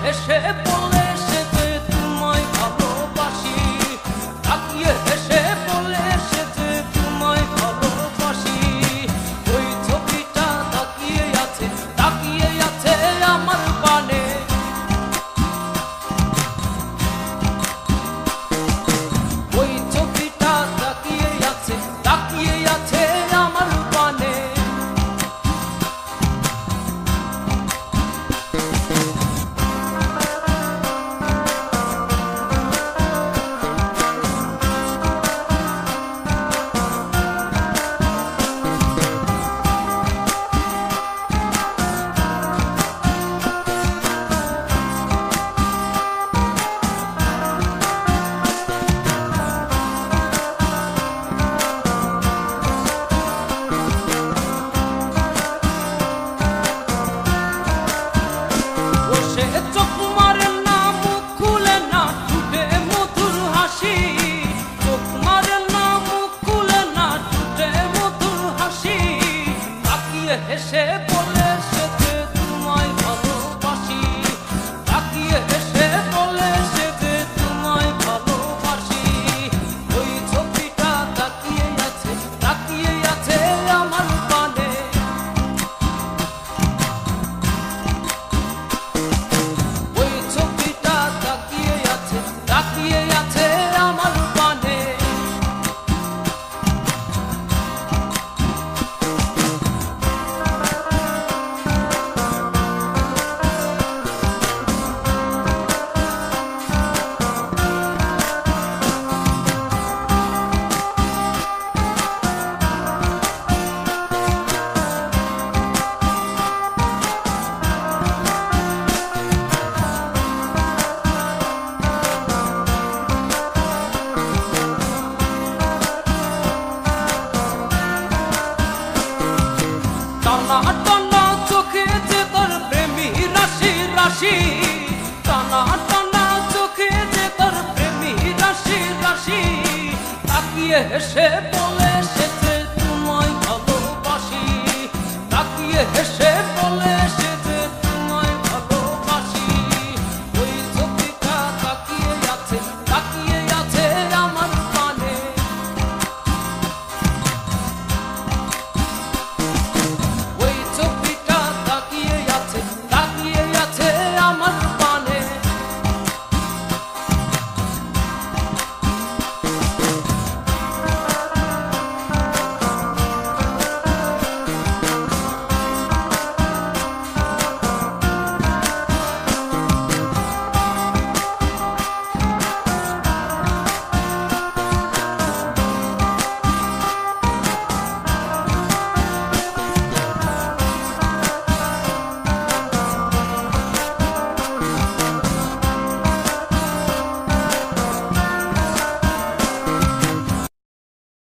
হেসে বলে সে যে তোমায় ভালোবাসি, তাকিয়ে হেসে বলে সে যে তোমায় ভালোবাসি। ওই ছবিটা তাকিয়ে আছে আমার পানে। ওই ছবিটা তাকিয়ে আছে আমার পানে। হেসে বলে সে যে তোমায় ভালোবাসি, তাকিয়ে হেসে বলে সে যে তোমায় ভালোবাসি। ওই ছবিটা তাকিয়ে আছে আমার পানে। ওই ছবিটা তাকিয়ে আছে আমার পানে। টানা টানা চোখে যে তার প্রেমী রাশি রাশি, টানা টানা চোখে যে তার প্রেমী রাশি রাশি। তাকিয়ে হেসে